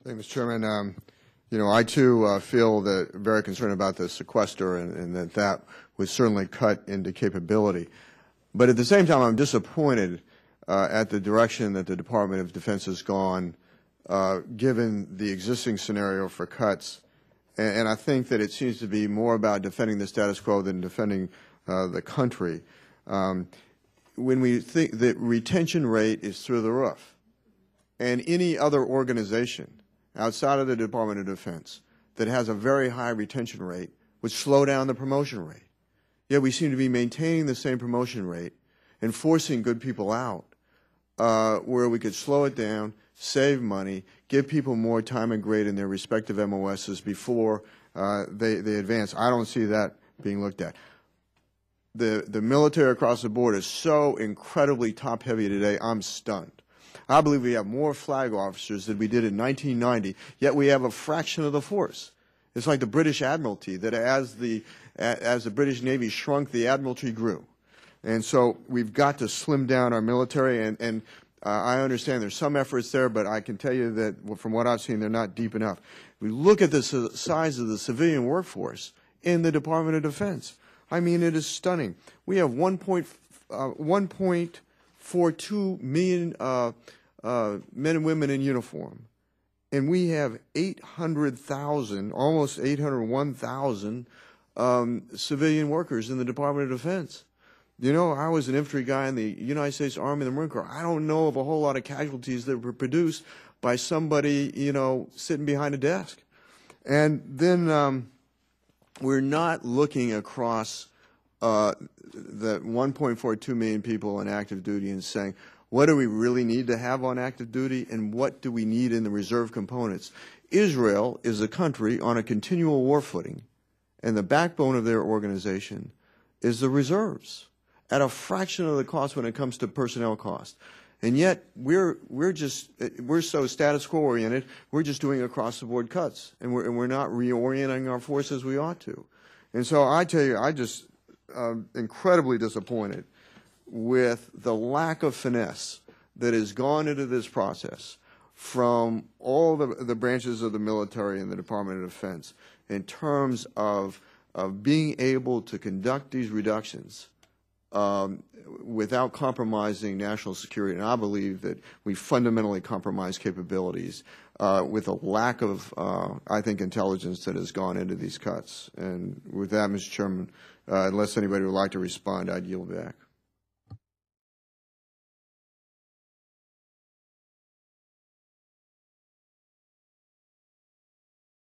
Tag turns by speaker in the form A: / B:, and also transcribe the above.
A: Thank you, Mr. Chairman. You know, I too feel that very concerned about the sequester and that would certainly cut into capability. But at the same time, I'm disappointed at the direction that the Department of Defense has gone, given the existing scenario for cuts. And I think that it seems to be more about defending the status quo than defending the country. When we think that retention rate is through the roof, and any other organization outside of the Department of Defense that has a very high retention rate would slow down the promotion rate. Yet we seem to be maintaining the same promotion rate and forcing good people out, where we could slow it down, save money, give people more time and grade in their respective MOSs before they advance. I don't see that being looked at. The military across the board is so incredibly top-heavy today, I'm stunned. I believe we have more flag officers than we did in 1990, yet we have a fraction of the force. It's like the British Admiralty, that as the British Navy shrunk, the Admiralty grew. And so we've got to slim down our military, and I understand there's some efforts there, but I can tell you that from what I've seen, they're not deep enough. We look at the size of the civilian workforce in the Department of Defense. I mean, it is stunning. We have 1.42 million men and women in uniform, and we have 800,000, almost 801,000 civilian workers in the Department of Defense. You know, I was an infantry guy in the United States Army and the Marine Corps. I don't know of a whole lot of casualties that were produced by somebody, you know, sitting behind a desk. And then we're not looking across the 1.42 million people on active duty and saying, what do we really need to have on active duty and what do we need in the reserve components? Israel is a country on a continual war footing, and the backbone of their organization is the reserves at a fraction of the cost when it comes to personnel cost. And yet we're so status quo oriented, we're just doing across the board cuts, and we're not reorienting our forces as we ought to. And so I tell you, I just incredibly disappointed with the lack of finesse that has gone into this process from all the branches of the military and the Department of Defense in terms of being able to conduct these reductions without compromising national security. And I believe that we fundamentally compromise capabilities with a lack of, I think, intelligence that has gone into these cuts. And with that, Mr. Chairman, unless anybody would like to respond, I'd yield back.